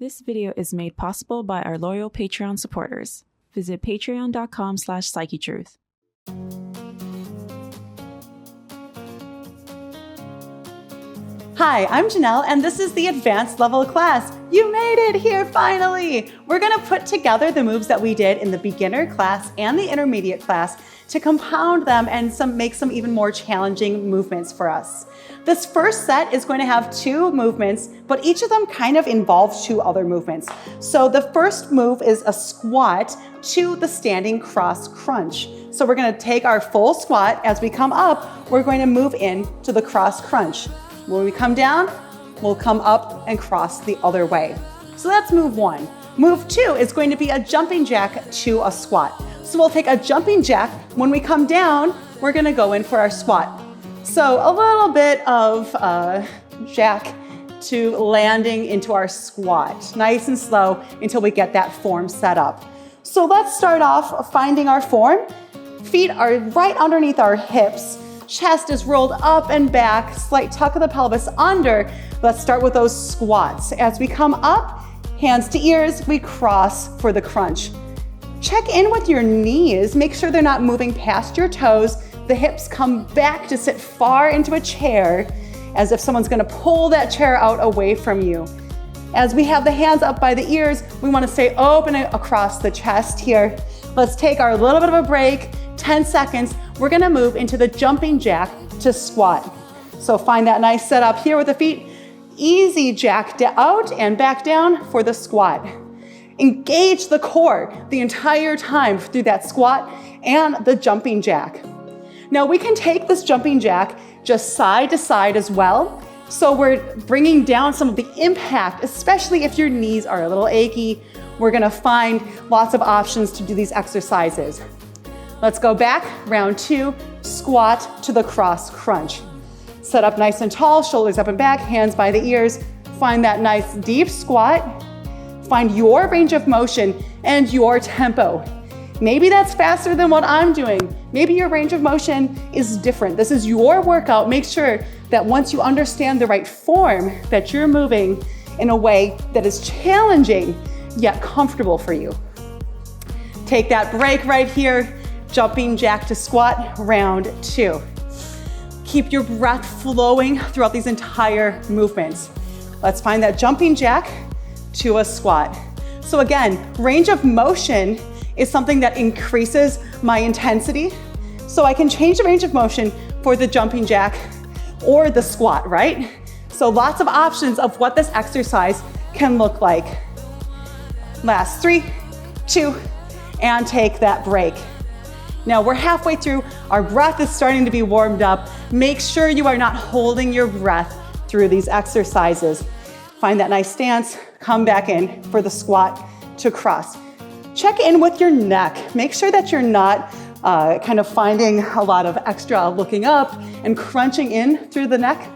This video is made possible by our loyal Patreon supporters. Visit patreon.com/Psychetruth. Hi, I'm Janelle, and this is the advanced level class. You made it here finally! We're gonna put together the moves that we did in the beginner class and the intermediate class to compound them and make some even more challenging movements for us. This first set is going to have 2 movements, but each of them kind of involves 2 other movements. So the first move is a squat to the standing cross crunch. So we're gonna take our full squat. As we come up, we're going to move in to the cross crunch. When we come down, we'll come up and cross the other way. So that's move 1. Move 2 is going to be a jumping jack to a squat. So we'll take a jumping jack. When we come down, we're gonna go in for our squat. So a little bit of jack to landing into our squat. Nice and slow until we get that form set up. So let's start off finding our form. Feet are right underneath our hips. Chest is rolled up and back, slight tuck of the pelvis under. Let's start with those squats. As we come up, hands to ears, we cross for the crunch. Check in with your knees. Make sure they're not moving past your toes. The hips come back to sit far into a chair, as if someone's gonna pull that chair out away from you. As we have the hands up by the ears, we wanna stay open across the chest here. Let's take our little bit of a break, 10 seconds. We're gonna move into the jumping jack to squat. So find that nice setup here with the feet. Easy jack out and back down for the squat. Engage the core the entire time through that squat and the jumping jack. Now we can take this jumping jack just side to side as well. So we're bringing down some of the impact, especially if your knees are a little achy. We're gonna find lots of options to do these exercises. Let's go back, round 2, squat to the cross crunch. Set up nice and tall, shoulders up and back, hands by the ears. Find that nice deep squat. Find your range of motion and your tempo. Maybe that's faster than what I'm doing. Maybe your range of motion is different. This is your workout. Make sure that once you understand the right form, that you're moving in a way that is challenging yet comfortable for you. Take that break right here. Jumping jack to squat, round 2. Keep your breath flowing throughout these entire movements. Let's find that jumping jack to a squat. So again, range of motion is something that increases my intensity. So I can change the range of motion for the jumping jack or the squat, right? So lots of options of what this exercise can look like. Last 3, 2, and take that break. Now we're halfway through, our breath is starting to be warmed up. Make sure you are not holding your breath through these exercises. Find that nice stance, come back in for the squat to cross. Check in with your neck. Make sure that you're not kind of finding a lot of extra looking up and crunching in through the neck.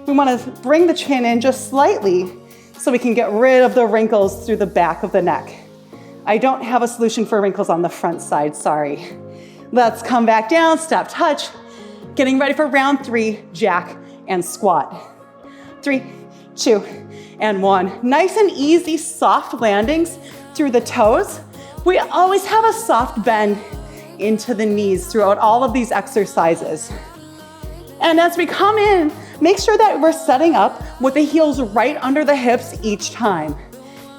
We wanna bring the chin in just slightly so we can get rid of the wrinkles through the back of the neck. I don't have a solution for wrinkles on the front side, sorry. Let's come back down, step touch. Getting ready for round 3, jack and squat. 3, 2, and 1. Nice and easy, soft landings through the toes. We always have a soft bend into the knees throughout all of these exercises. And as we come in, make sure that we're setting up with the heels right under the hips each time.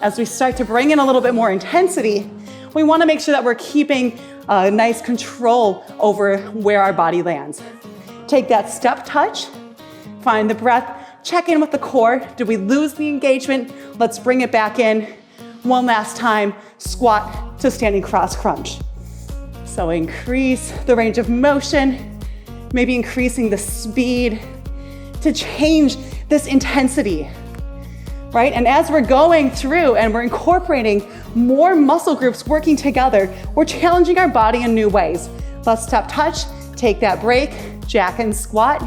As we start to bring in a little bit more intensity, we wanna make sure that we're keeping a nice control over where our body lands. Take that step touch, find the breath, check in with the core. Did we lose the engagement? Let's bring it back in. One last time, squat to standing cross crunch. So increase the range of motion, maybe increasing the speed to change this intensity, right? And as we're going through and we're incorporating more muscle groups working together, we're challenging our body in new ways. Let's step touch, take that break, jack and squat.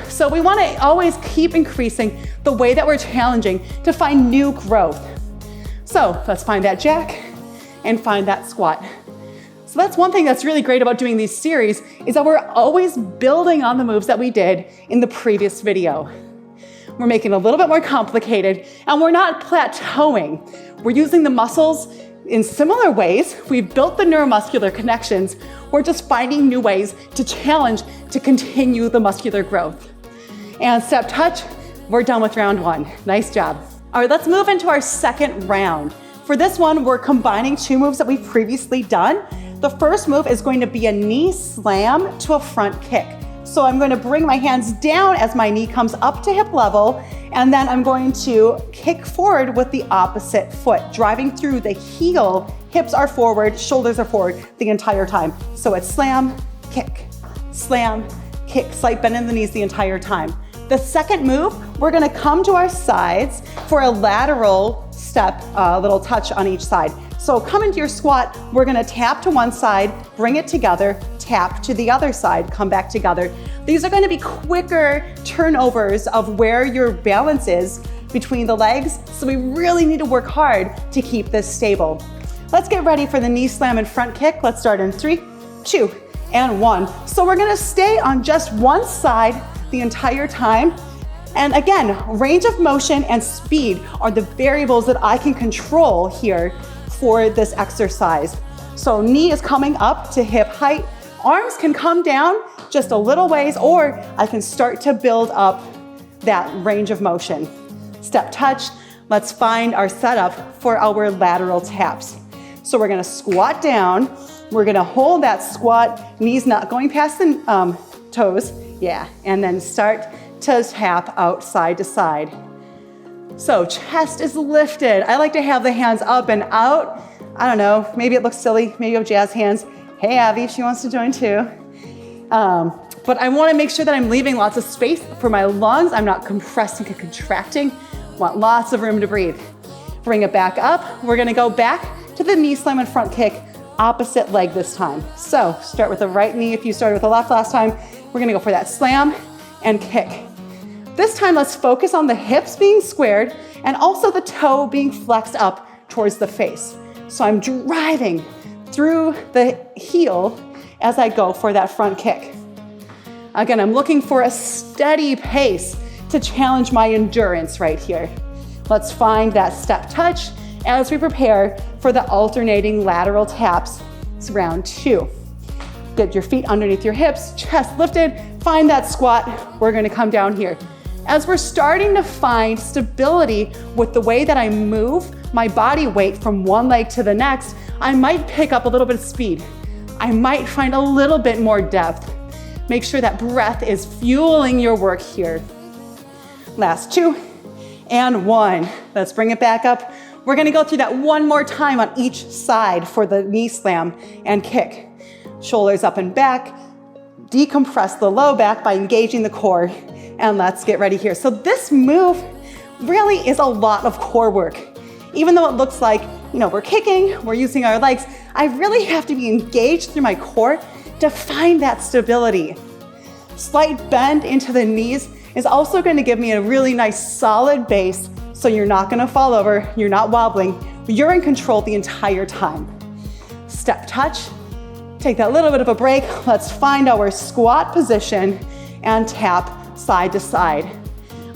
So we wanna always keep increasing the way that we're challenging to find new growth. So let's find that jack and find that squat. So that's one thing that's really great about doing these series is that we're always building on the moves that we did in the previous video. We're making it a little bit more complicated, and we're not plateauing. We're using the muscles in similar ways. We've built the neuromuscular connections. We're just finding new ways to challenge, to continue the muscular growth. And step touch, we're done with round one. Nice job. All right, let's move into our second round. For this one, we're combining two moves that we've previously done. The first move is going to be a knee slam to a front kick. So I'm going to bring my hands down as my knee comes up to hip level, and then I'm going to kick forward with the opposite foot, driving through the heel. Hips are forward, shoulders are forward the entire time. So it's slam, kick, slight bend in the knees the entire time. The second move, we're gonna come to our sides for a lateral step, little touch on each side. So come into your squat, we're gonna tap to one side, bring it together, tap to the other side, come back together. These are gonna be quicker turnovers of where your balance is between the legs, so we really need to work hard to keep this stable. Let's get ready for the knee slam and front kick. Let's start in 3, 2, and 1. So we're gonna stay on just one side the entire time. And again, range of motion and speed are the variables that I can control here for this exercise. So knee is coming up to hip height. Arms can come down just a little ways, or I can start to build up that range of motion. Step touch, let's find our setup for our lateral taps. So we're gonna squat down. We're gonna hold that squat, knees not going past the toes. Yeah, and then start to tap out side to side. So chest is lifted. I like to have the hands up and out. I don't know, maybe it looks silly. Maybe you have jazz hands. Hey, Abby, she wants to join too. But I wanna make sure that I'm leaving lots of space for my lungs. I'm not compressing and contracting. Want lots of room to breathe. Bring it back up. We're gonna go back to the knee slam and front kick, opposite leg this time. So start with the right knee if you started with the left last time. We're gonna go for that slam and kick. This time, let's focus on the hips being squared and also the toe being flexed up towards the face. So I'm driving through the heel as I go for that front kick. Again, I'm looking for a steady pace to challenge my endurance right here. Let's find that step touch as we prepare for the alternating lateral taps. It's round 2. Get your feet underneath your hips, chest lifted, find that squat. We're gonna come down here. As we're starting to find stability with the way that I move my body weight from one leg to the next, I might pick up a little bit of speed. I might find a little bit more depth. Make sure that breath is fueling your work here. Last 2 and 1. Let's bring it back up. We're gonna go through that one more time on each side for the knee slam and kick. Shoulders up and back, decompress the low back by engaging the core, and let's get ready here. So this move really is a lot of core work. Even though it looks like, we're kicking, we're using our legs, I really have to be engaged through my core to find that stability. Slight bend into the knees is also going to give me a really nice solid base, so you're not going to fall over, you're not wobbling, you're in control the entire time. Step touch. Take that little bit of a break. Let's find our squat position and tap side to side.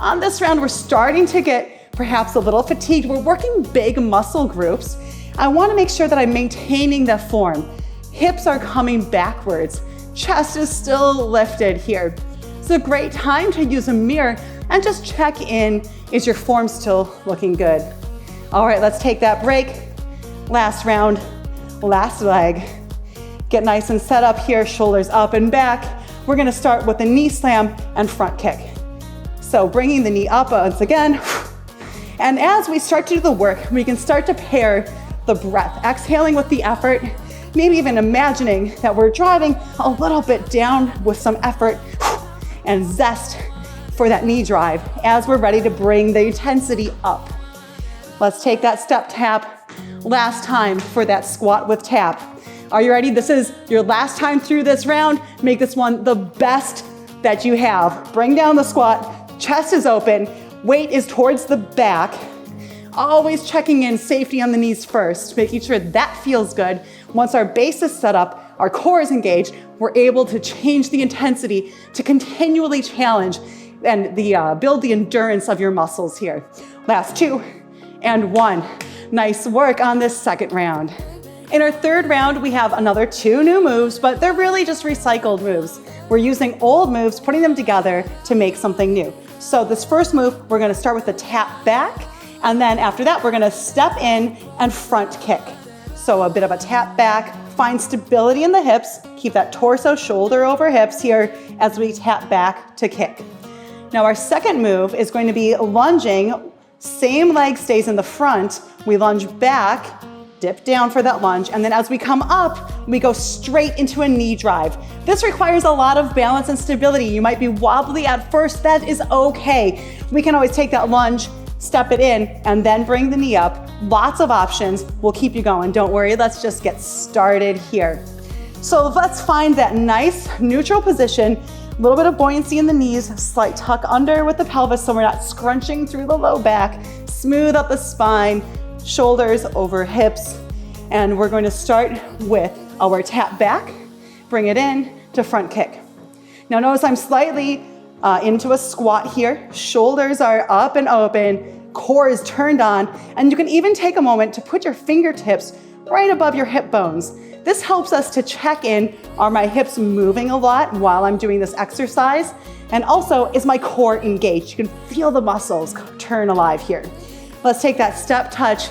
On this round, we're starting to get perhaps a little fatigued. We're working big muscle groups. I wanna make sure that I'm maintaining the form. Hips are coming backwards. Chest is still lifted here. It's a great time to use a mirror and just check in. Is your form still looking good? All right, let's take that break. Last round, last leg. Get nice and set up here, shoulders up and back. We're gonna start with the knee slam and front kick. So bringing the knee up once again. And as we start to do the work, we can start to pair the breath, exhaling with the effort, maybe even imagining that we're driving a little bit down with some effort and zest for that knee drive as we're ready to bring the intensity up. Let's take that step tap. Last time for that squat with tap. Are you ready? This is your last time through this round. Make this one the best that you have. Bring down the squat, chest is open, weight is towards the back. Always checking in, safety on the knees first, making sure that feels good. Once our base is set up, our core is engaged, we're able to change the intensity to continually challenge and build the endurance of your muscles here. Last 2 and 1. Nice work on this second round. In our third round, we have another 2 new moves, but they're really just recycled moves. We're using old moves, putting them together to make something new. So this first move, we're gonna start with the tap back, and then after that, we're gonna step in and front kick. So a bit of a tap back, find stability in the hips, keep that torso shoulder over hips here as we tap back to kick. Now our second move is going to be lunging, same leg stays in the front, we lunge back, dip down for that lunge, and then as we come up, we go straight into a knee drive. This requires a lot of balance and stability. You might be wobbly at first, that is okay. We can always take that lunge, step it in, and then bring the knee up. Lots of options. We'll keep you going. Don't worry, let's just get started here. So let's find that nice neutral position, a little bit of buoyancy in the knees, slight tuck under with the pelvis so we're not scrunching through the low back, smooth up the spine, shoulders over hips, and we're going to start with our tap back, bring it in to front kick. Now notice I'm slightly into a squat here. Shoulders are up and open, core is turned on, and you can even take a moment to put your fingertips right above your hip bones. This helps us to check in, are my hips moving a lot while I'm doing this exercise? And also, is my core engaged? You can feel the muscles turn alive here. Let's take that step touch.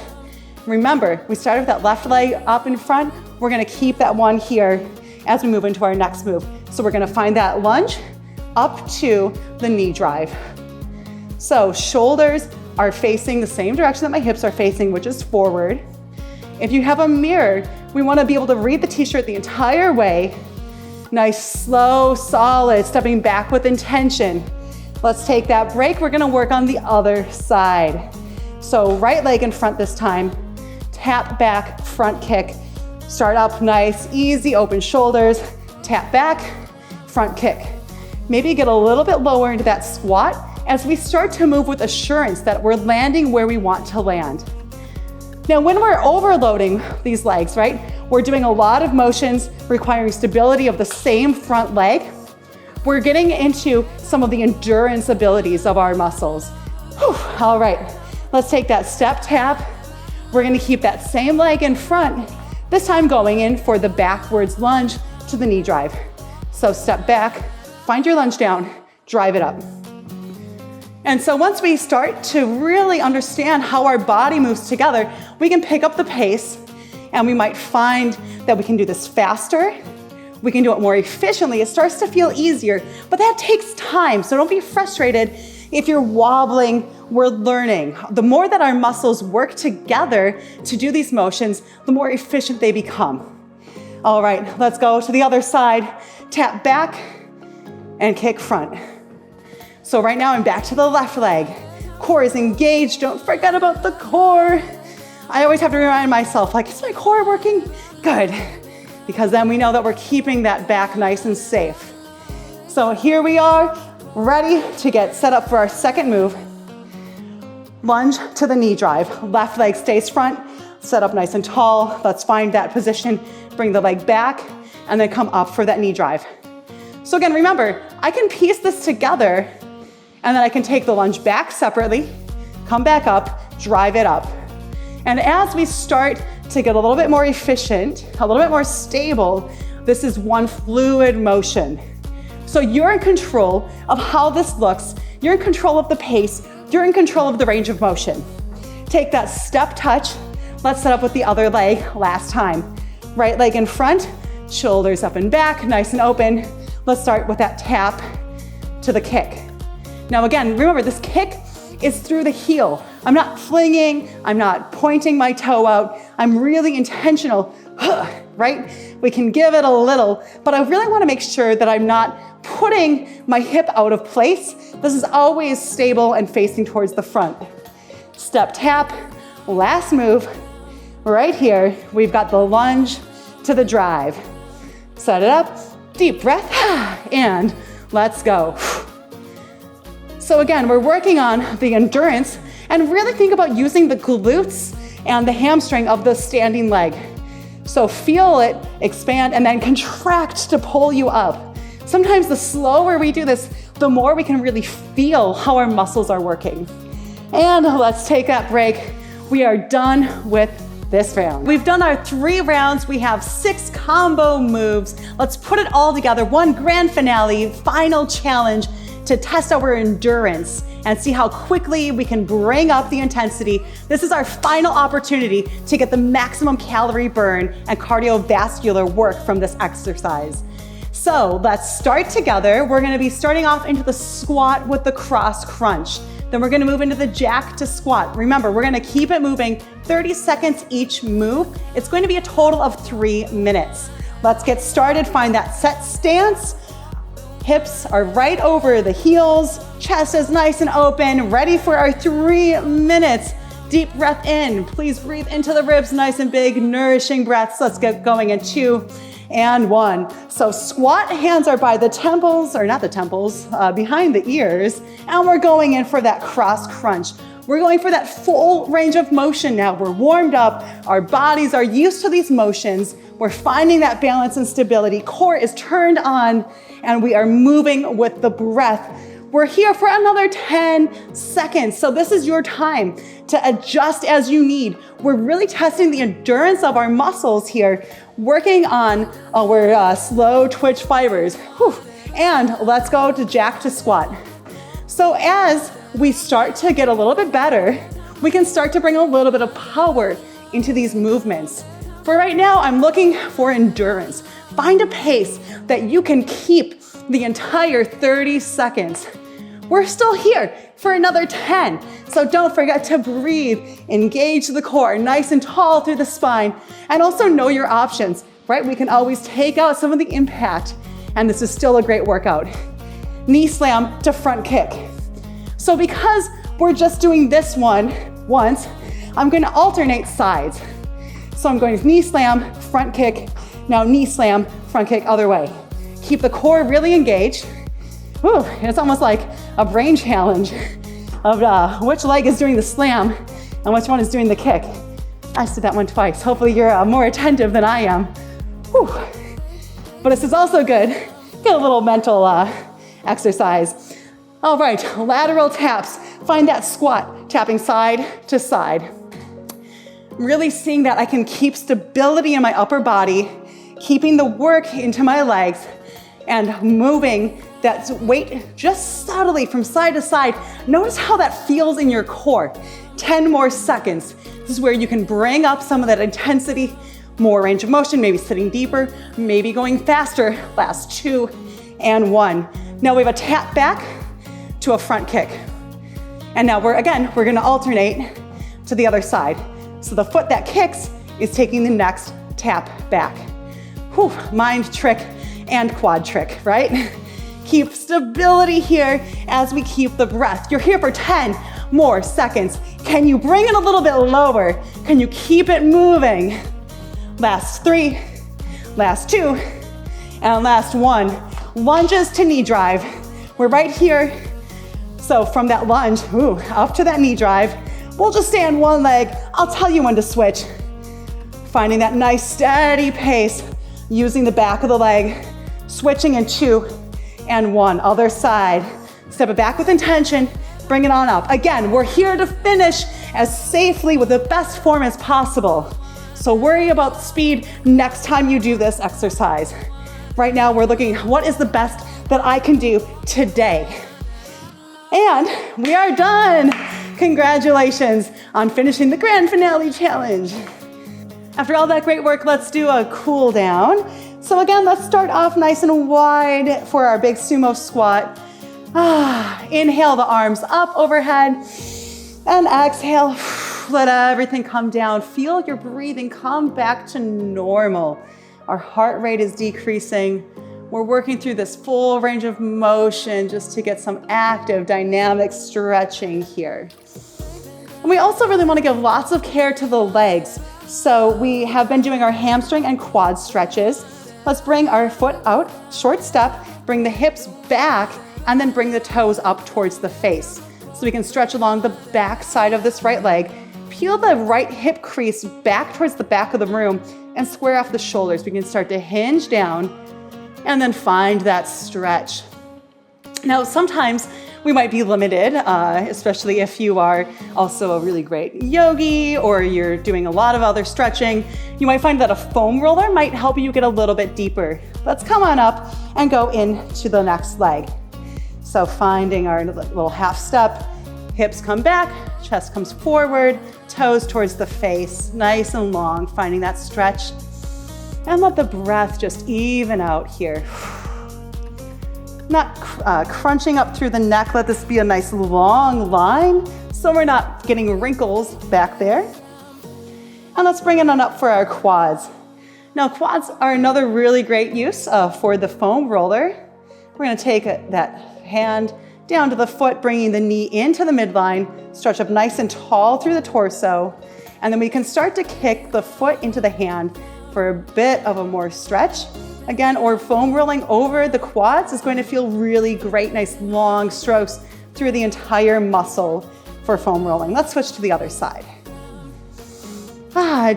Remember, we started with that left leg up in front. We're gonna keep that one here as we move into our next move. So we're gonna find that lunge up to the knee drive. So shoulders are facing the same direction that my hips are facing, which is forward. If you have a mirror, we wanna be able to read the t-shirt the entire way. Nice, slow, solid, stepping back with intention. Let's take that break. We're gonna work on the other side. So right leg in front this time, tap back, front kick. Start up nice, easy, open shoulders, tap back, front kick. Maybe get a little bit lower into that squat as we start to move with assurance that we're landing where we want to land. Now, when we're overloading these legs, right, we're doing a lot of motions requiring stability of the same front leg. We're getting into some of the endurance abilities of our muscles. Whew. All right, let's take that step tap. We're gonna keep that same leg in front, this time going in for the backwards lunge to the knee drive. So step back, find your lunge down, drive it up. And so once we start to really understand how our body moves together, we can pick up the pace and we might find that we can do this faster. We can do it more efficiently. It starts to feel easier, but that takes time. So don't be frustrated if you're wobbling. We're learning. The more that our muscles work together to do these motions, the more efficient they become. All right, let's go to the other side. Tap back and kick front. So right now I'm back to the left leg. Core is engaged. Don't forget about the core. I always have to remind myself, like, is my core working? Good. Because then we know that we're keeping that back nice and safe. So here we are, ready to get set up for our second move. Lunge to the knee drive. Left leg stays front, set up nice and tall. Let's find that position. Bring the leg back and then come up for that knee drive. So again, remember, I can piece this together and then I can take the lunge back separately, come back up, drive it up. And as we start to get a little bit more efficient, a little bit more stable, this is one fluid motion. So you're in control of how this looks. You're in control of the pace. You're in control of the range of motion. Take that step touch. Let's set up with the other leg last time. Right leg in front, shoulders up and back, nice and open. Let's start with that tap to the kick. Now again, remember this kick is through the heel. I'm not flinging, I'm not pointing my toe out. I'm really intentional, right? We can give it a little, but I really wanna make sure that I'm not putting my hip out of place. This is always stable and facing towards the front. Step tap, last move. Right here, we've got the lunge to the drive. Set it up, deep breath, and let's go. So again, we're working on the endurance and really think about using the glutes and the hamstring of the standing leg. So feel it expand and then contract to pull you up. Sometimes the slower we do this, the more we can really feel how our muscles are working. And let's take that break. We are done with this round. We've done our 3 rounds. We have 6 combo moves. Let's put it all together. One grand finale, final challenge to test our endurance and see how quickly we can bring up the intensity. This is our final opportunity to get the maximum calorie burn and cardiovascular work from this exercise. So let's start together. We're gonna be starting off into the squat with the cross crunch. Then we're gonna move into the jack to squat. Remember, we're gonna keep it moving 30 seconds each move. It's going to be a total of 3 minutes. Let's get started. Find that set stance. Hips are right over the heels. Chest is nice and open. Ready for our 3 minutes. Deep breath in. Please breathe into the ribs, nice and big, nourishing breaths. Let's get going in 2 and 1. So squat, hands are by the temples, or not the temples, behind the ears. And we're going in for that cross crunch. We're going for that full range of motion now. We're warmed up. Our bodies are used to these motions. We're finding that balance and stability. Core is turned on, and we are moving with the breath. We're here for another 10 seconds. So this is your time to adjust as you need. We're really testing the endurance of our muscles here, working on our slow twitch fibers. Whew. And let's go to jack to squat. So as we start to get a little bit better, we can start to bring a little bit of power into these movements. For right now, I'm looking for endurance. Find a pace that you can keep the entire 30 seconds. We're still here for another 10. So don't forget to breathe, engage the core, nice and tall through the spine, and also know your options, right? We can always take out some of the impact, and this is still a great workout. Knee slam to front kick. So because we're just doing this one once, I'm gonna alternate sides. So I'm going knee slam, front kick, now knee slam, front kick, other way. Keep the core really engaged. Whew, it's almost like a brain challenge of which leg is doing the slam and which one is doing the kick. I just did that one twice. Hopefully you're more attentive than I am. Whew. But this is also good. Get a little mental exercise. All right, lateral taps. Find that squat, tapping side to side. Really seeing that I can keep stability in my upper body, keeping the work into my legs, and moving that weight just subtly from side to side. Notice how that feels in your core. 10 more seconds. This is where you can bring up some of that intensity, more range of motion, maybe sitting deeper, maybe going faster. Last 2 and 1. Now we have a tap back to a front kick. And now we're gonna alternate to the other side. So the foot that kicks is taking the next tap back. Whew, mind trick and quad trick, right? Keep stability here as we keep the breath. You're here for 10 more seconds. Can you bring it a little bit lower? Can you keep it moving? Last 3, last 2, and last 1. Lunges to knee drive. We're right here. So from that lunge, up to that knee drive. We'll just stay on one leg. I'll tell you when to switch. Finding that nice steady pace, using the back of the leg, switching in 2 and 1. Other side. Step it back with intention, bring it on up. Again, we're here to finish as safely with the best form as possible. So worry about speed next time you do this exercise. Right now, we're looking, what is the best that I can do today? And we are done. Congratulations on finishing the grand finale challenge. After all that great work, let's do a cool down. So again, let's start off nice and wide for our big sumo squat. Inhale the arms up overhead and exhale, let everything come down. Feel your breathing come back to normal. Our heart rate is decreasing. We're working through this full range of motion just to get some active, dynamic stretching here. And we also really want to give lots of care to the legs. So we have been doing our hamstring and quad stretches. Let's bring our foot out, short step, bring the hips back, and then bring the toes up towards the face. So we can stretch along the back side of this right leg, peel the right hip crease back towards the back of the room, and square off the shoulders. We can start to hinge down and then find that stretch. Now, sometimes we might be limited, especially if you are also a really great yogi or you're doing a lot of other stretching. You might find that a foam roller might help you get a little bit deeper. Let's come on up and go into the next leg. So finding our little half step, hips come back, chest comes forward, toes towards the face, nice and long, finding that stretch. And let the breath just even out here. Not crunching up through the neck. Let this be a nice long line so we're not getting wrinkles back there. And let's bring it on up for our quads. Now, quads are another really great use for the foam roller. We're going to take that hand down to the foot, bringing the knee into the midline, stretch up nice and tall through the torso, and then we can start to kick the foot into the hand for a bit of a more stretch. Again, or foam rolling over the quads is going to feel really great, nice long strokes through the entire muscle for foam rolling. Let's switch to the other side.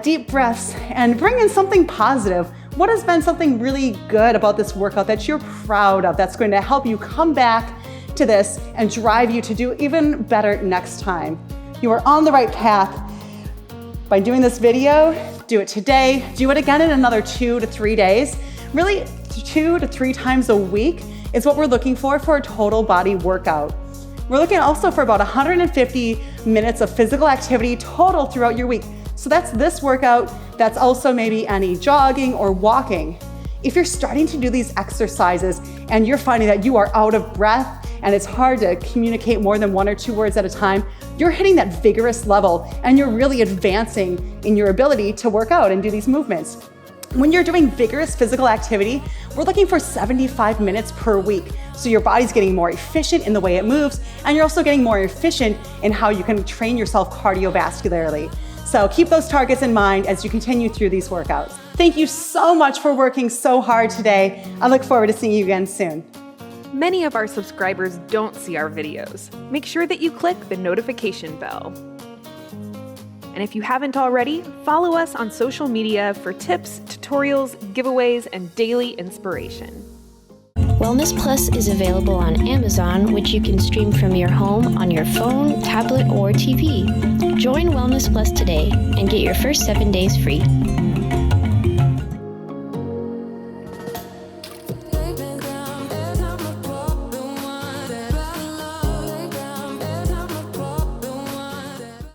Deep breaths and bring in something positive. What has been something really good about this workout that you're proud of that's going to help you come back to this and drive you to do even better next time? You are on the right path. By doing this video, do it today, do it again in another 2 to 3 days. Really, 2 to 3 times a week is what we're looking for a total body workout. We're looking also for about 150 minutes of physical activity total throughout your week. So that's this workout, that's also maybe any jogging or walking. If you're starting to do these exercises and you're finding that you are out of breath and it's hard to communicate more than 1 or 2 words at a time, you're hitting that vigorous level and you're really advancing in your ability to work out and do these movements. When you're doing vigorous physical activity, we're looking for 75 minutes per week. So your body's getting more efficient in the way it moves, and you're also getting more efficient in how you can train yourself cardiovascularly. So keep those targets in mind as you continue through these workouts. Thank you so much for working so hard today. I look forward to seeing you again soon. Many of our subscribers don't see our videos. Make sure that you click the notification bell. And if you haven't already, follow us on social media for tips, tutorials, giveaways, and daily inspiration. Wellness Plus is available on Amazon, which you can stream from your home on your phone, tablet, or TV. Join Wellness Plus today and get your first 7 days free.